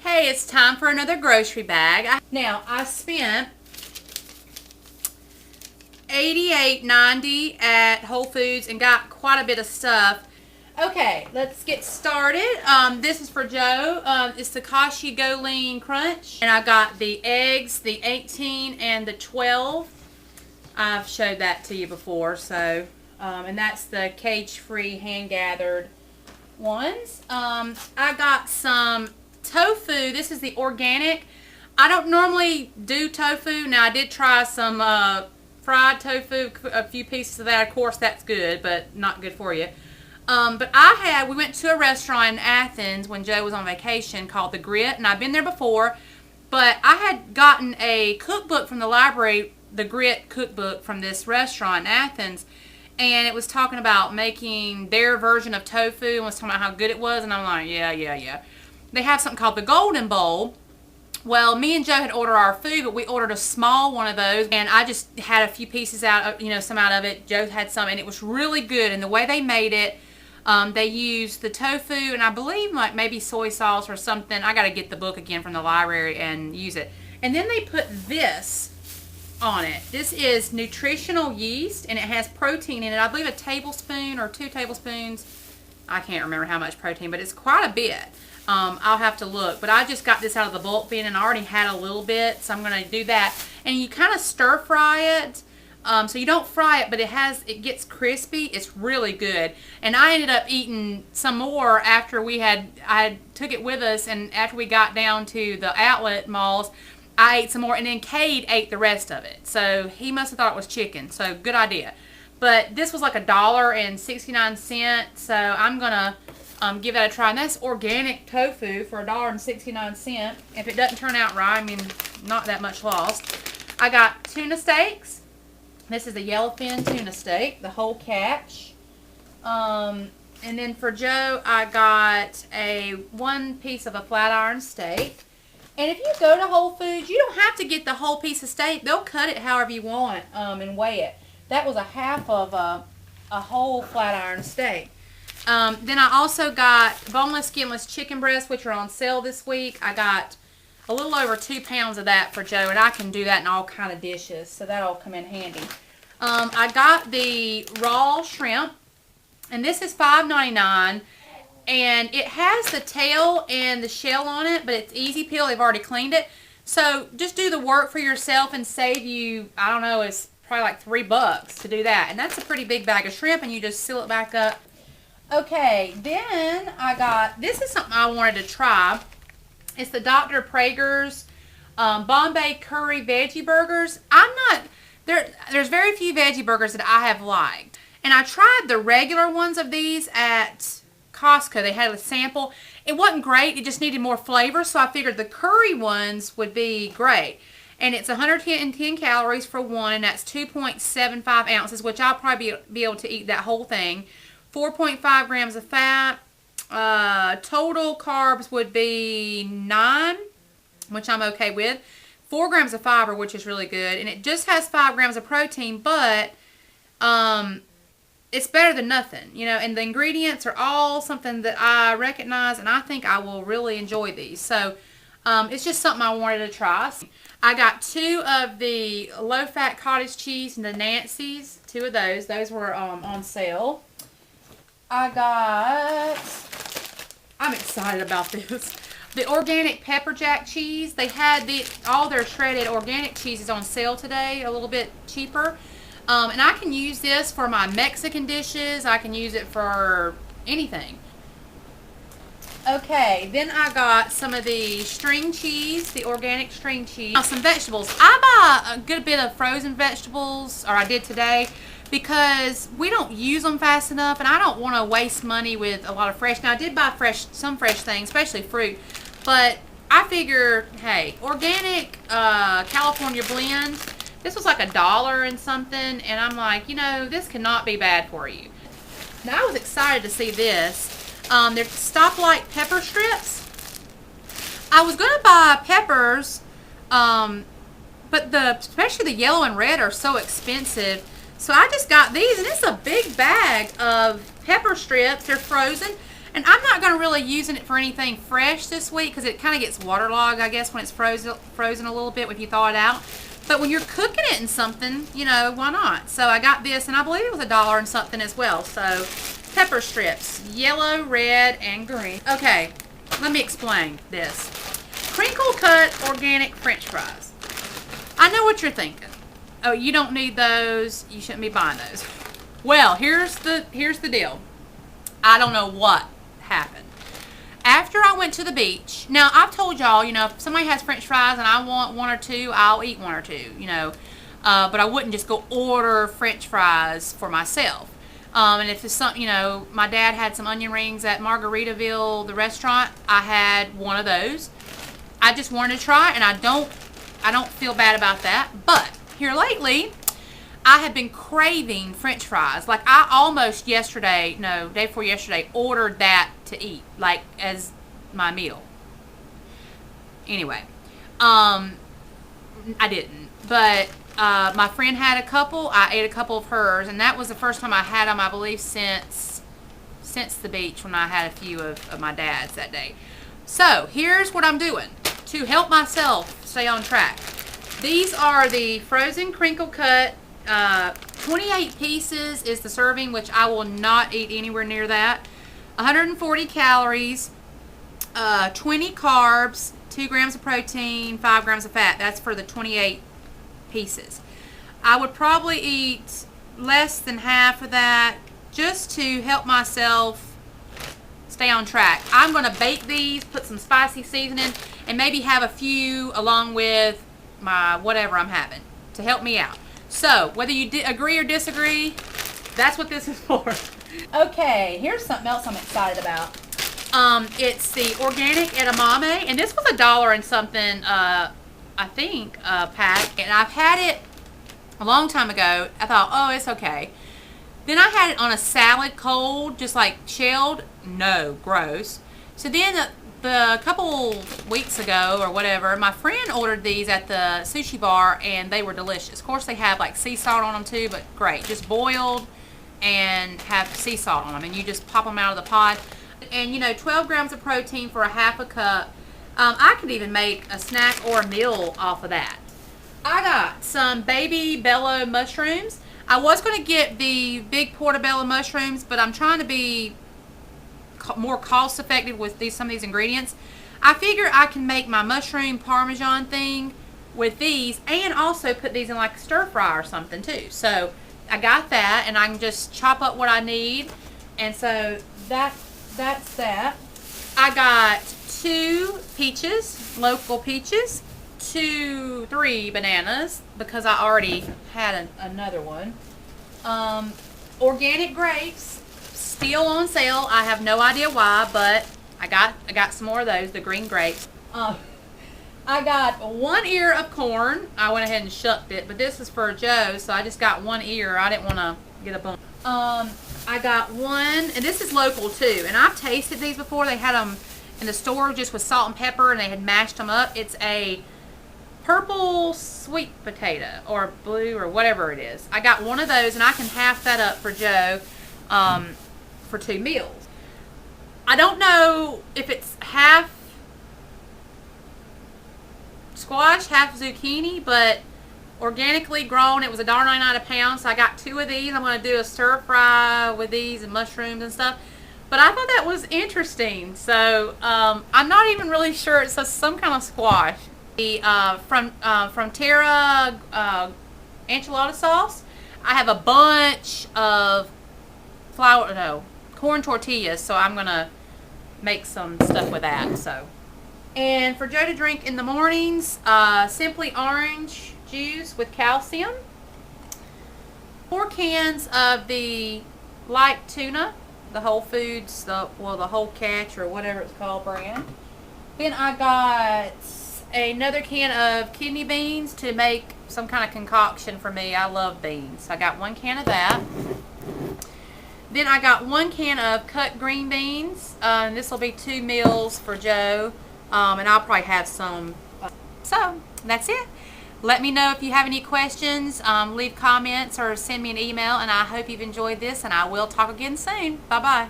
Hey, it's time for another grocery bag. Now, I spent $88.90 at Whole Foods and got quite a bit of stuff. Okay, let's get started. This is for Joe. It's the Kashi Go Lean Crunch. And I got the eggs, the 18 and the 12. I've showed that to you before, so, and that's the cage-free hand-gathered ones. I got some tofu. This is the organic. I don't normally do tofu. Now, I did try some fried tofu, a few pieces of that. Of course, that's good, but not good for you. But we went to a restaurant in Athens when Joe was on vacation called The Grit, and I've been there before, but I had gotten a cookbook from the library, The Grit cookbook from this restaurant in Athens, and it was talking about making their version of tofu and was talking about how good it was, and I'm like, yeah. They have something called the Golden Bowl. Well, me and Joe had ordered our food, but we ordered a small one of those, and I just had a few pieces out, some out of it. Joe had some, and it was really good, and the way they made it, they used the tofu and I believe like maybe soy sauce or something. I got to get the book again from the library and use it. And then they put this on it. This is nutritional yeast and it has protein in it. I believe a tablespoon or 2 tablespoons. I can't remember how much protein, but it's quite a bit. I'll have to look. But I just got this out of the bulk bin and I already had a little bit, so I'm going to do that. And you kind of stir fry it. So you don't fry it, but it gets crispy. It's really good. And I ended up eating some more after I took it with us, and after we got down to the outlet malls, I ate some more, and then Cade ate the rest of it. So he must have thought it was chicken. So good idea. But this was like $1.69, so I'm gonna give that a try. And that's organic tofu for $1.69. If it doesn't turn out right, I mean, not that much lost. I got tuna steaks. This is a yellowfin tuna steak, the whole catch. And then for Joe, I got one piece of a flat iron steak. And if you go to Whole Foods, you don't have to get the whole piece of steak. They'll cut it however you want and weigh it. That was a half of a whole flat iron steak. Then I also got boneless, skinless chicken breasts, which are on sale this week. I got a little over 2 pounds of that for Joe, and I can do that in all kind of dishes, so that'll come in handy. I got the raw shrimp, and this is $5.99, and it has the tail and the shell on it, but it's easy peel. They've already cleaned it, so just do the work for yourself and save you, I don't know, it's probably like $3 to do that, and that's a pretty big bag of shrimp, and you just seal it back up. Okay, then I got, this is something I wanted to try. It's the Dr. Praeger's Bombay Curry Veggie Burgers. There's very few veggie burgers that I have liked. And I tried the regular ones of these at Costco. They had a sample. It wasn't great. It just needed more flavor. So I figured the curry ones would be great. And it's 110 calories for one. And that's 2.75 ounces, which I'll probably be able to eat that whole thing. 4.5 grams of fat. Total carbs would be 9, which I'm okay with. 4 grams of fiber, which is really good. And it just has 5 grams of protein, but it's better than nothing. And the ingredients are all something that I recognize, and I think I will really enjoy these. So it's just something I wanted to try. I got 2 of the low-fat cottage cheese and the Nancy's. 2 of those. Those were on sale. I'm excited about this. The organic pepper jack cheese. They had all their shredded organic cheeses on sale today, a little bit cheaper. And I can use this for my Mexican dishes. I can use it for anything. Okay, then I got some of the string cheese, the organic string cheese. Now, some vegetables. I buy a good bit of frozen vegetables, or I did today, because we don't use them fast enough, and I don't want to waste money with a lot of fresh. Now, I did buy some fresh things, especially fruit, but I figure, hey, organic California blend, this was like $1 and something, and I'm like, this cannot be bad for you. Now, I was excited to see this. They're stoplight pepper strips. I was going to buy peppers, but especially the yellow and red are so expensive. So I just got these, and it's a big bag of pepper strips. They're frozen, And I'm not going to really using it for anything fresh this week because it kind of gets waterlogged, I guess, when it's frozen a little bit if you thaw it out. But when you're cooking it in something, you know, why not? So I got this, and I believe it was $1 and something as well. So pepper strips, yellow, red, and green. Okay, let me explain this. Crinkle cut organic French fries. I know what you're thinking. Oh, you don't need those. You shouldn't be buying those. Well, here's the deal. I don't know what happened. After I went to the beach, now I've told y'all, you know, if somebody has French fries and I want one or two, I'll eat one or two, you know. But I wouldn't just go order French fries for myself. And if it's something, you know, my dad had some onion rings at Margaritaville, the restaurant. I had one of those. I just wanted to try, and I don't feel bad about that. But here lately, I have been craving French fries. Like I almost day before yesterday, ordered that to eat, like as my meal. Anyway, I didn't. But my friend had a couple. I ate a couple of hers, and that was the first time I had them, I believe, since the beach when I had a few of my dad's that day. So here's what I'm doing to help myself stay on track. These are the frozen crinkle cut. 28 pieces is the serving, which I will not eat anywhere near that. 140 calories, 20 carbs, 2 grams of protein, 5 grams of fat. That's for the 28 pieces. I would probably eat less than half of that just to help myself stay on track. I'm going to bake these, put some spicy seasoning, and maybe have a few along with my whatever I'm having to help me out. So, whether you agree or disagree, that's what this is for. Okay, here's something else I'm excited about. It's the organic edamame, and this was $1 and something, I think, pack. And I've had it a long time ago. I thought, oh, it's okay. Then I had it on a salad cold, just like shelled. No, gross. So then the couple weeks ago or whatever, my friend ordered these at the sushi bar, and they were delicious. Of course, they have like sea salt on them too, but great. Just boiled and have sea salt on them, and you just pop them out of the pot. And, you know, 12 grams of protein for a half a cup. I could even make a snack or a meal off of that. I got some baby bello mushrooms. I was going to get the big portobello mushrooms, but I'm trying to be more cost effective with some of these ingredients. I figure I can make my mushroom parmesan thing with these, and also put these in like a stir fry or something too. So I got that, and I can just chop up what I need. And so that's that. I got 2 peaches, local peaches, 3 bananas because I already had another one. Organic grapes, still on sale. I have no idea why, but I got some more of those, the green grapes. I got 1 ear of corn. I went ahead and shucked it, but this is for Joe, so I just got 1 ear. I didn't want to get a bunch. I got 1, and this is local too, and I've tasted these before. They had them in the store just with salt and pepper, and they had mashed them up. It's a purple sweet potato, or blue, or whatever it is. I got 1 of those, and I can half that up for Joe for 2 meals. I don't know if it's half squash, half zucchini, but organically grown. It was $1.99 a pound, so I got 2 of these. I'm going to do a stir fry with these and mushrooms and stuff. But I thought that was interesting. So I'm not even really sure. It's some kind of squash. The from Terra enchilada sauce. I have a bunch of corn tortillas, so I'm gonna make some stuff with that. So, and for Joe to drink in the mornings, simply orange juice with calcium. 4 cans of the light tuna, the Whole Foods, the Whole Catch or whatever it's called brand. Then I got another can of kidney beans to make some kind of concoction for me. I love beans. I got 1 can of that. Then I got 1 can of cut green beans. And this will be 2 meals for Joe. And I'll probably have some. So that's it. Let me know if you have any questions. Leave comments or send me an email. And I hope you've enjoyed this. And I will talk again soon. Bye-bye.